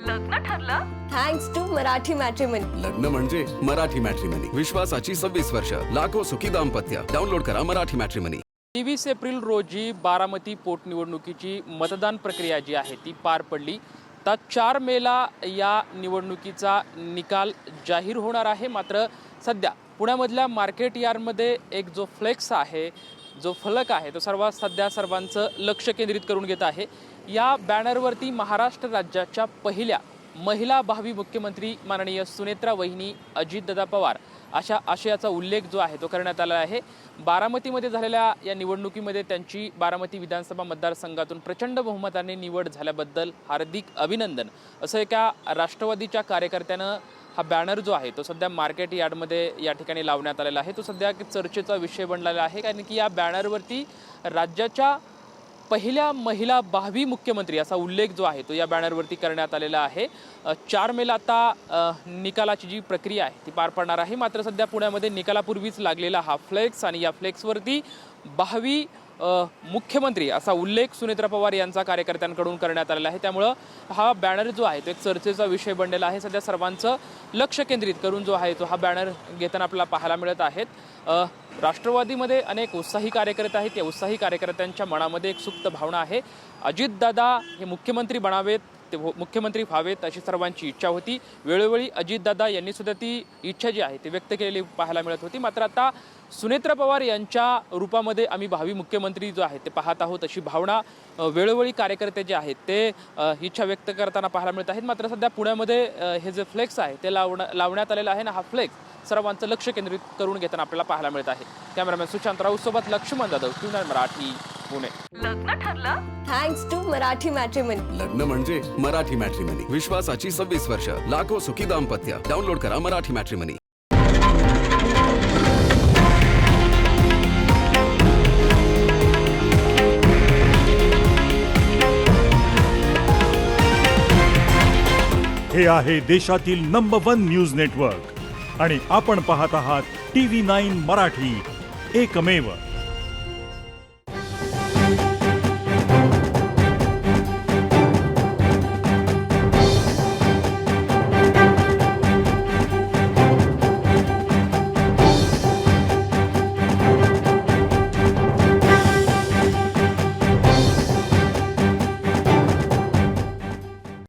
लग्न ठरलं thanks to Marathi matrimony. लग्न म्हणजे मराठी मॅट्रिमनी. विश्वासाची 26 वर्ष. लाखो सुखी दाम्पत्य. डाउनलोड करा मराठी मॅट्रिमनी. 23 एप्रिल रोजी बारामती पोटनिवडणुकीची मतदान प्रक्रिया जी आहे ती पार पडली. आता 4 मेला या निवडणुकीचा निकाल जाहीर होणार आहे. मात्र सध्या पुण्यामधल्या मार्केट यार्डमध्ये एक जो फ्लेक्स आहे, जो फलक आहे, तो सर्वांचं लक्ष केंद्रित करून घेत आहे. या बॅनरवरती महाराष्ट्र राज्याच्या पहिल्या महिला भावी मुख्यमंत्री माननीय सुनेत्रा वहिनी अजितदादा पवार अशा आशयाचा उल्लेख जो आहे तो करण्यात आला आहे. बारामतीमध्ये झालेल्या या निवडणुकीमध्ये त्यांची बारामती विधानसभा मतदारसंघातून प्रचंड बहुमताने निवड झाल्याबद्दल हार्दिक अभिनंदन असं एका राष्ट्रवादीच्या कार्यकर्त्यानं हा बॅनर जो आहे तो सध्या मार्केट यार्डमध्ये या ठिकाणी लावण्यात आलेला आहे. तो सध्या चर्चेचा विषय बनलेला आहे, कारण की या बॅनरवरती राज्याच्या पहिल्या महिला भावी मुख्यमंत्री असा उल्लेख जो आहे तो या बॅनरवरती करण्यात आलेला आहे. 4 मेला आता निकालाची जी प्रक्रिया आहे ती पार पडणार आहे. मात्र सध्या पुण्यामध्ये निकालापूर्वीच लागलेला हा फ्लेक्स आणि या फ्लेक्सवरती भावी मुख्यमंत्री असा उल्लेख सुनेत्रा पवार यांचा कार्यकर्त्यांकडून करण्यात आलेला आहे. त्यामुळं हा बॅनर जो आहे तो एक चर्चेचा विषय बनलेला आहे. सध्या सर्वांचं लक्ष केंद्रित करून जो आहे तो हा बॅनर घेताना आपल्याला पाहायला मिळत आहेत. राष्ट्रवादीमध्ये अनेक उत्साही कार्यकर्ते आहेत. या उत्साही कार्यकर्त्यांच्या मनामध्ये एक सुप्त भावना आहे. अजितदादा हे मुख्यमंत्री बनावेत, ते मुख्यमंत्री व्हावेत अशी सर्वांची इच्छा होती. वेळोवेळी अजितदादा यांनी सुद्धा ती इच्छा जी आहे ती व्यक्त केलेली पाहायला मिळत होती. मात्र आता सुनेत्रा पवार यांच्या रूपामध्ये आम्ही भावी मुख्यमंत्री जो आहे ते पाहत आहोत अशी भावना वेळोवेळी कार्यकर्ते जे आहेत ते इच्छा व्यक्त करताना पाहायला मिळत आहेत. मात्र सध्या पुण्यामध्ये हे जे फ्लेक्स आहे ते लावण्यात आलेलं आहे ना, हा फ्लेक्स सर्वांचं लक्ष केंद्रित करून घेताना आपल्याला पाहायला मिळत आहे. कॅमेरामॅन सुशांत राऊत सोबत लक्ष्मण जाधव, ट्यूनर मराठी, पुणे. लग्न ठरलं थँक्स टू मराठी मॅट्रिमनी. लग्न म्हणजे मराठी मॅट्रिमनी. विश्वासाची 26 वर्ष. लाखो सुखी दाम्पत्य. डाउनलोड करा मराठी मॅट्रिमनी. हे आहे देशातील नंबर 1 न्यूज नेटवर्क आणि आपण पाहत आहात TV9 मराठी, एकमेव.